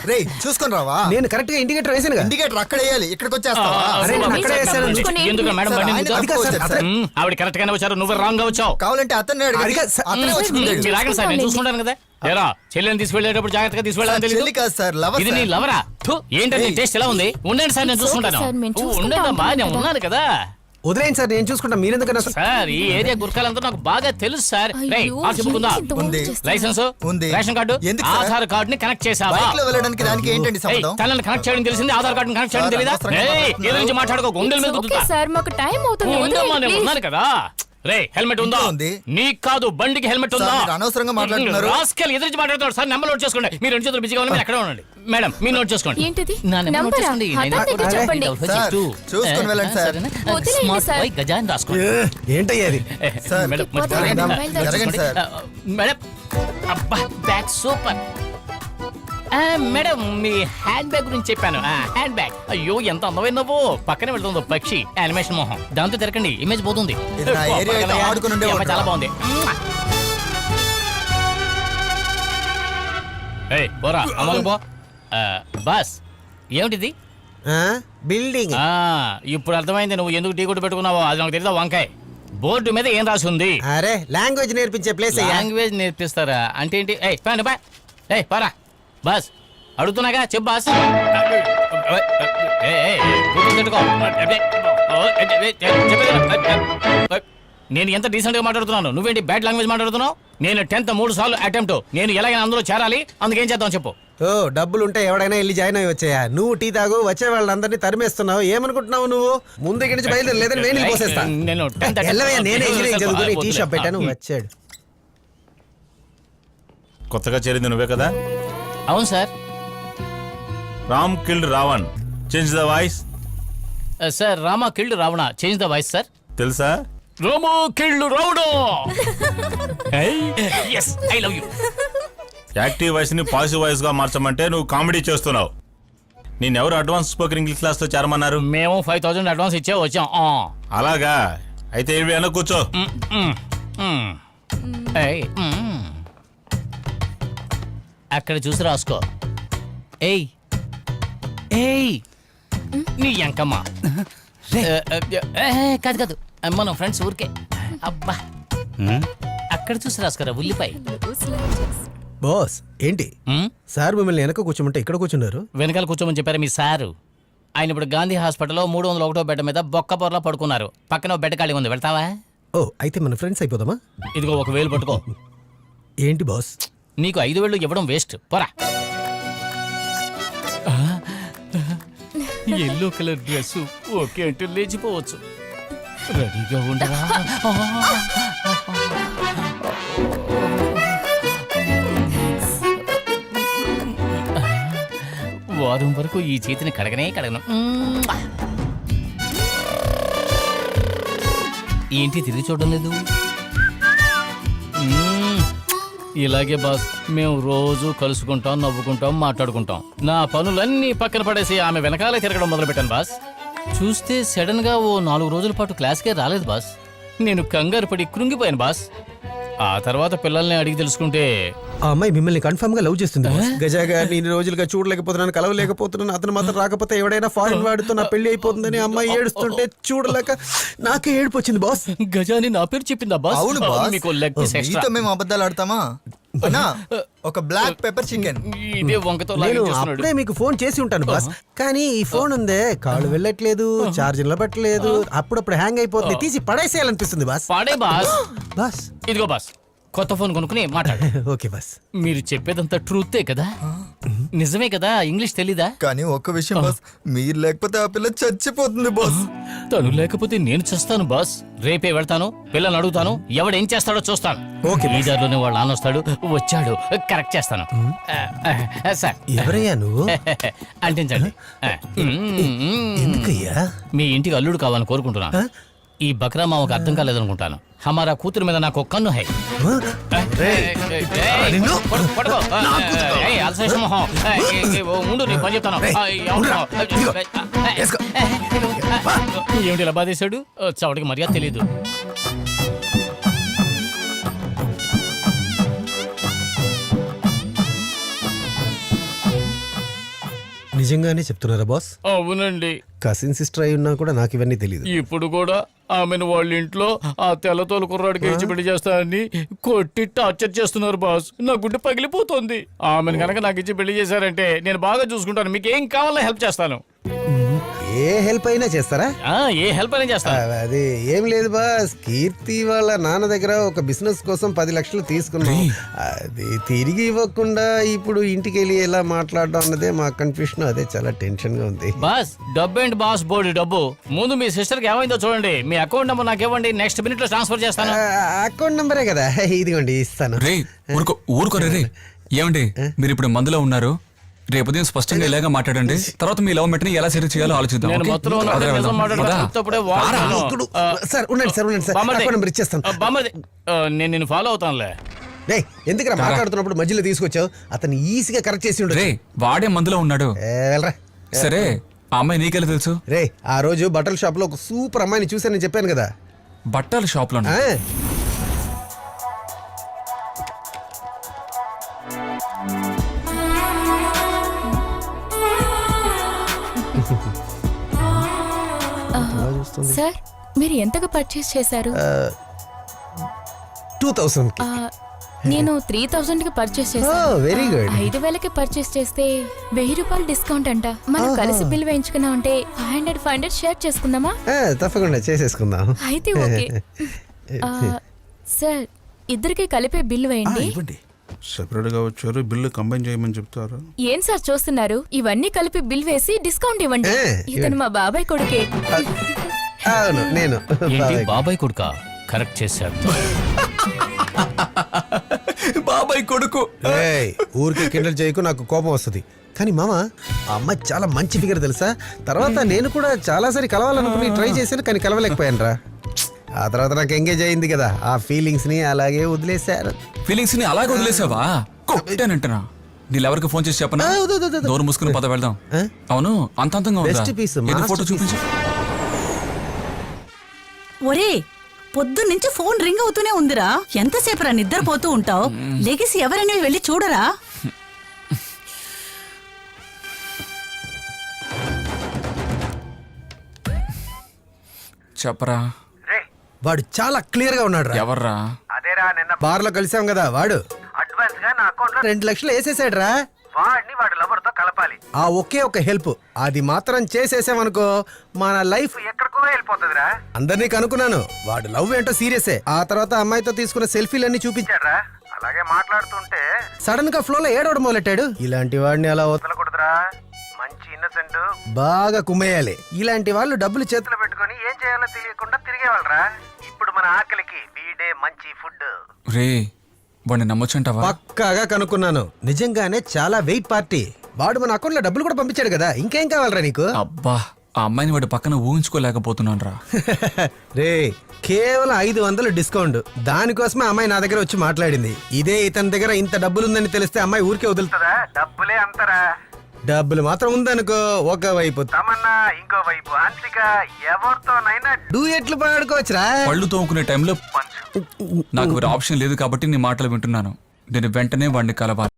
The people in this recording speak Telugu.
రేయ్ చూసుకొని రావా. నేను కరెక్ట్ గా ఇండికేటర్ వేసాను. ఇండికేటర్ అక్కడ వేయాలి, ఇక్కడికి వచ్చేస్తావా? ఎందుకు మేడం బండి ముందు? ఆవిడ కరెక్ట్ గానే వచ్చారు, నువ్వు రాంగ్ గా వచ్చావు. కావాలంటే అతన్ని అతనే వచ్చి ముందు. మీరు ఆగండి సార్, నేను చూసుకుంటాను కదా. ఏరా చెల్లెని తీసుకెళ్ళేటప్పుడు జాగ్రత్తగా తీసుకెళ్ళాలని తెలియదు. చెల్లి కాదు సార్, లవర్. ఇది నీ లవరా? ఏంటంటే టేస్ట్ ఎలా ఉంది? ఉండండి సార్, నేను చూసుకుంటాను. ఉండండి అమ్మా, నేను ఉన్నాను కదా. వదిలేండి సార్, నేను చూసుకుంటా. మీరెందుకన్నా సార్ ఈ ఏరియా గుర్కాలంతా నాకు బాగా తెలుసు సార్. లైసెన్స్ ఉంది, రేషన్ కార్డు, ఆధార్ కార్డు ని కనెక్ట్ చేసావా? వెళ్ళడానికి దానికి ఏంటండి సంబంధం? తనని కనెక్ట్ చేయడం తెలిసింది, ఆధార్ కార్డు కనెక్ట్ చేయడం తెలీదా? ఏ నుంచి మాట్లాడుకో, గుండెల మీద ఉన్నాను కదా. రే హెల్మెట్ ఉందా? నీకు కాదు, బండికి హెల్మెట్ ఉందా? అనవసరంగా మాట్లాడుతున్నారు. రాస్కెల్ ఎదురు మాట్లాడుతాడు సార్. నెంబర్ నోట్ చేసుకోండి. మీరు రెండు చేతులు బిజీగా ఉన్నారు, ఎక్కడ ఉండండి. మేడం మీరు నోట్ చేసుకోండి. నా నెంబర్ నోట్ చేసుకోండి. చూసుకొని వెళ్ళండి సార్. గజాన్ని రాసుకోండి. ఏంటయ్యేది మేడం? అబ్బా బ్యాగ్ సూపర్. మేడం మీ హ్యాండ్ బ్యాగ్ గురించి చెప్పాను. హ్యాండ్ బ్యాగ్ అయ్యో ఎంత అందమైన నవ్వు. పక్కనే వెళ్తుందో పక్షి, యానిమేషన్ మొహం. దాంతో తిరగండి, ఇమేజ్ పోతుంది. చాలా బాగుంది. పోరా అమలు పో. బాస్ ఏమిటిది? బిల్డింగ్. ఇప్పుడు అర్థమైంది నువ్వు ఎందుకు టీ కొట్టు పెట్టుకున్నావో. అది నాకు తెలియదా? వంకాయ బోర్డు మీద ఏం రాసి ఉంది? అరే లాంగ్వేజ్ నేర్పించే ప్లేస్. లాంగ్వేజ్ నేర్పిస్తారా అంటే ఏంటి? పారా బాస్, అడుగుతున్నాగా చెప్పు బాస్. నేను ఎంత డీసెంట్ గా మాట్లాడుతున్నాను, నువ్వేంటి బ్యాడ్ లాంగ్వేజ్ మాట్లాడుతున్నావు? నేను 10th 3 సార్లు అటెంప్ట్. నేను ఎలాగైనా అందులో చేరాలి, అందుకేం చేద్దాం చెప్పు. ఓ డబ్బులుంటే ఎవడైనా వెళ్ళి జాయిన్ అయ్యి వచ్చాయా? నువ్వు టీ తాగు, వచ్చే వాళ్ళందరినీ తరిమేస్తున్నావు. ఏమనుకుంటున్నావు నువ్వు? ముందు ఇక్కడి నుంచి బయలుదేరి, లేదని నేను పోసేస్తా. నేనే ఇంజనీరింగ్ చదువుకుని టీ షాప్ పెట్టాను. వచ్చాడు. కొత్తగా చేరింది నువ్వే కదా? అవును sir. Ram killed Ravan, change the voice. Sir Rama killed Ravana, change the voice sir. తెలుసా? Rama killed Ravana. yes I love you. Active voice ని పాజిటివ్ వాయిస్ గా మార్చమంటే నువ్వు కామెడీ చేస్తున్నావు. నేనెవరు అడ్వాన్స్ స్పోకెన్ ఇంగ్లీష్ క్లాస్ లో చేరమన్నారు? మేము 5000 అడ్వాన్స్ ఇచ్చే వచ్చాం. అలాగా? అయితే వెనక కూర్చో. అక్కడ చూసి రాసుకో. ఏయ్ ఏయ్ నీ ఎంకమ్మా. కాదు కాదు, మనం ఫ్రెండ్స్ ఊరికే. అబ్బా అక్కడ చూసి రాసుకోరా, ఉల్లిపాయ. బాస్ ఏంటి సార్ మిమ్మల్ని వెనక కూర్చోమంటే ఇక్కడ కూర్చున్నారు? వెనకాల కూర్చోమని చెప్పారు మీ సారు. ఆయన ఇప్పుడు గాంధీ హాస్పిటల్లో 301వ బెడ్ మీద బొక్క పొరలో పడుకున్నారు. పక్కన బెడ్ ఖాళీ ఉంది, వెళ్తావా? ఓ అయితే మన ఫ్రెండ్స్ అయిపోదామా? ఇదిగో 1000 పట్టుకో. ఏంటి బాస్? నీకు 5000 ఇవ్వడం వేస్ట్, పోరా. ఎల్లో కలర్ డ్రెస్ ఓకే అంటే లేచిపోవచ్చు. రెడీగా ఉండరా? వారం వరకు ఈ చేతిని కడగను. ఏంటి తిరిగి చూడడం లేదు? ఇలాగే బాస్, మేము రోజు కలుసుకుంటాం, నవ్వుకుంటాం, మాట్లాడుకుంటాం. నా పనులన్నీ పక్కన పడేసి ఆమె వెనకాలే తిరగడం మొదలుపెట్టాను బాస్. చూస్తే సడన్ గా ఓ 4 రోజుల పాటు క్లాస్కే రాలేదు బాస్. నేను కంగారు పడి కృంగిపోయాను బాస్. ఆ తర్వాత పిల్లల్ని అడిగి తెలుసుకుంటే ఆ అమ్మాయి మిమ్మల్ని కన్ఫర్మ్ గా లవ్ చేస్తుంది. గజాగా నేను రోజులుగా చూడలేకపోతున్నాను, కలవలేకపోతున్నాను. అతను మాత్రం రాకపోతే ఎవడైనా ఫారెన్ వాడితో నా పెళ్లి అయిపోతుందని అమ్మాయి ఏడుస్తుంటే చూడలేక నాకే ఏడుపు వచ్చింది బాస్. గజాని నా పేరు చెప్పిందా బాస్? అవును బాస్. మీకు లెగ్ పీస్ ఎక్స్ట్రా. మేము అబద్ధాలు ఆడతామా? ఒక బ్లాక్ పెప్పర్ చికెన్. ఇదే వంకతో నేను అప్పుడే మీకు ఫోన్ చేసి ఉంటాను బాస్, కానీ ఈ ఫోన్ ఉందే కాళ్ళు వెళ్ళట్లేదు, ఛార్జింగ్ లో పెట్టలేదు, అప్పుడప్పుడు హ్యాంగ్ అయిపోతుంది. తీసి పడేసేయాలనిపిస్తుంది బాస్. పాడే బాస్. బాస్ ఇదిగో బాస్, కొత్త ఫోన్ కొనుక్కుని మాట్లాడు. Okay boss. మీరు చెప్పేదంతా ట్రూతే కదా? నిజమే కదా? ఇంగ్లీష్ తెలీదా? కానీ ఒక్క విషయం బాస్, మీరు లేకపోతే ఆ పిల్ల చచ్చిపోతుంది బాస్. తను లేకపోతే నేను చేస్తాను బాస్. రేపే వెళ్తాను, పిల్లల్ని అడుగుతాను, ఎవడేం చేస్తాడో చూస్తాను. ఓకే, ఈ దారిలోనే వాళ్ళ నాన్న వస్తాడు, వచ్చాడు, కరెక్ట్ చేస్తాను. సార్ ఎవరయ్యా నువ్వు? అంటించండి. ఎందుకయ్యా? మీ ఇంటికి అల్లుడు కావాలని కోరుకుంటున్నాను. ఈ బక్రా మామకు అర్థం కాలేదనుకుంటాను. హమారా కూతురు మీద నాకు కన్ను హై. ముందు నేను పని చెప్తాను. ఏమిటి ఇలా బాధేశాడు? చవటికి మర్యాద తెలీదు. నిజంగానే చెప్తున్నారా బాస్? అవునండి. కసిన్ సిస్టర్ అయి ఉన్నా కూడా నాకు ఇవన్నీ తెలియదు. ఇప్పుడు కూడా ఆమెను వాళ్ళ ఇంట్లో ఆ తెల్లతోలు కుర్రాడికి ఇచ్చి పెళ్లి చేస్తానని కొట్టి టార్చర్ చేస్తున్నారు బాస్. నా గుండె పగిలిపోతుంది. ఆమెను కనుక నాకు ఇచ్చి పెళ్లి చేశారంటే నేను బాగా చూసుకుంటాను. మీకు ఏం కావాలో హెల్ప్ చేస్తాను. ఏ హెల్ప్ అయినా చేస్తారా? ఏ హెల్ప్ అయినా చేస్తాను. అది ఏం లేదు బాస్, కీర్తి వాళ్ళ నాన్న దగ్గర ఒక బిజినెస్ కోసం 10 లక్షలు తీసుకున్నాం. అది తిరిగి ఇవ్వకుండా ఇప్పుడు ఇంటికి వెళ్ళి ఎలా మాట్లాడడం అన్నదే మా కన్ఫ్యూషన్. అదే చాలా టెన్షన్ గా ఉంది. బాస్ డబ్బు ఏంటి బాస్, బోడి డబ్బు. ముందు మీ సిస్టర్ కి ఏమైందో చూడండి. మీ అకౌంట్ నెంబర్ నాకు ఇవ్వండి. నెక్స్ట్ మినిట్ లో ట్రాన్స్ఫర్ చేస్తాను. అకౌంట్ నంబరే కదా, ఇదిగోండి ఇస్తాను. రే ఊరుకోరే రే. ఏమండి మీరు ఇప్పుడు మందులో ఉన్నారు. రేపు ఉదయం స్పష్టంగా ఇలాగా మాట్లాడండి. తర్వాత మీ లవ్ మెట్ని ఎలా సెటిల్ చేయాలో ఆలోచిద్దాం. నేను ఓకే? మొత్తంలో ఉన్న పదరా నిజం వెళ్దాం. మాట్లాడతాను. పదా. చెప్తేప్పుడే వాడుతాను. సార్ ఉండండి సార్, ఉండండి సార్, బామ్మర్ది. అకౌంట్ నంబర్ ఇచ్చేస్తాను. బామ్మర్ది, నేను నిన్ను ఫాలో అవుతానులే. రే ఎందుకు మాట్లాడుతున్నప్పుడు మధ్యలో తీసుకొచ్చావు? అతను ఈజీగా కరెక్ట్ చేసి ఉండదు. రే వాడే మందులో ఉన్నాడు. వెళ్ళరా. సరే ఆ అమ్మాయి నీకెలా తెలుసు? రే ఆ రోజు బట్టల షాప్ లో ఒక సూపర్ అమ్మాయిని చూసానని చెప్పాను కదా. బట్టల షాప్ లో ఆ, సార్ మీరు ఎంతగా పర్చేస్ చేశారు? 2000 కి. నేను 3000 కి పర్చేస్ చేశాను. Very good. 5000కి పర్చేస్ చేస్తే 1000 రూపాయలు డిస్కౌంట్ అంట. మనం కలిసి బిల్ వేయించుకున్నాం అంటే 500 షేర్ చేసుకుందామా? తప్పకుండా చేసేసుకుందాం. అయితే ఓకే. సార్ ఇద్దరికి కలిపే బిల్ వేయండి. ఇవ్వండి. సెపరేట్ గా వచ్చారు, బిల్లు కంబైన్ చేయమని చెప్తారు. ఏం సార్ చూస్తున్నారు? ఇవన్నీ కలిపి బిల్ వేసి డిస్కౌంట్ ఇవ్వండి. ఇతను మా బాబాయ్ కొడుకే. అవును నేను ఏంటి బాబాయ్ కొడుక? కరెక్ట్ చేశాడు. బాబాయ్ కొడుకు. ఏయ్, ఊరికి కిండల్ చేయకు, నాకు కోపం వస్తుంది. కానీ మామ ఆ అమ్మాయి చాలా మంచి ఫిగర్ తెలుసా. తర్వాత నేను కూడా చాలాసారి కలవాలనుకుని ట్రై చేశాను, కానీ కలవలేకపోయాను రా. ఆ తర్వాత నాకు ఎంగేజ్ అయింది కదా, ఆ ఫీలింగ్స్ ని అలాగే వదిలేశారు. ఫీలింగ్స్ ని అలాగే వదిలేసావా? కొట్టానంటనా? నీళ్ళెవరికి ఫోన్ చేసి చెప్పనా? డోర్ మూసుకుని పద వెళ్దాం. అవును అంత అంతంగా ఉందా? Best piece, ఏది master ఫోటో చూపించు. ఒరే పొద్దున్నుంచి ఫోన్ రింగ్ అవుతూనే ఉందిరా. ఎంతసేపురా నిద్రపోతూ ఉంటావు? లెగిసి ఎవరైనా వెళ్ళి చూడరా. చెప్పరా. వాడు చాలా క్లియర్ గా ఉన్నాడు రా. ఎవర్రా? బార్ లో కలిసాం కదా వాడు. అడ్వాన్స్ గా నా అకౌంట్ లో 2 లక్షలు వేసేసాడు రా. వాడిని వాడి లవర్ తో కలపాలి. ఆ ఒకే ఒక హెల్ప్, అది మాత్రం చేసేసామనుకో మన లైఫ్ ఎక్కడికో వెళ్ళిపోతుందిరా. అందరినీ కనుక్కున్నాను. వాడు లవ్ ఏంటో సీరియసే. ఆ తర్వాత అమ్మాయితో తీసుకున్న సెల్ఫీలన్నీ చూపించాడు. రా అలాగే మాట్లాడుతుంటే సడన్ గా ఫ్లో లో ఏడవడం మొదలెట్టాడు. ఇలాంటి వాడిని అలా వదలకూడదురా. మంచి ఇన్నసెంట్ బాగా కుమ్మేయాలి. ఇలాంటి వాళ్ళు డబ్బులు చేతులు పెట్టుకొని ఏం చేయాలో తెలియకుండా తిరిగేవాళ్ళరా. ఇప్పుడు మన ఆకలికి వీడే మంచి ఫుడ్. రే వాడిని నమ్మొచ్చంటావా? పక్కాగా కనుక్కున్నాను. నిజంగానే చాలా వెయిట్ పార్టీ. వాడు మన అకౌంట్ లో డబ్బులు కూడా పంపించాడు కదా, ఇంకేం కావాలరా నీకు? అబ్బా ఆ అమ్మాయిని వాడి పక్కన ఊహించుకోలేకపోతున్నాను రా. రే కేవలం 500 డిస్కౌంట్. దానికోసమే అమ్మాయి నా దగ్గర వచ్చి మాట్లాడింది. ఇదే ఇతని దగ్గర ఇంత డబ్బులుందని తెలిస్తే అమ్మాయి ఊరికే వదులుతుందా? డబ్బులే అంతరా. డబ్బులు మాత్రం ఉందనుకో, ఒక వైపు తమన్నా ఇంకో వైపు హన్సిక, ఎవరితోనైనా డూయెట్లు పాడుకోవచ్చురా. పళ్ళు తోముకునే టైంలో నాకు వేరే ఆప్షన్ లేదు కాబట్టి నీ మాటలు వింటున్నాను. నేను వెంటనే వాడిని కలవాలి.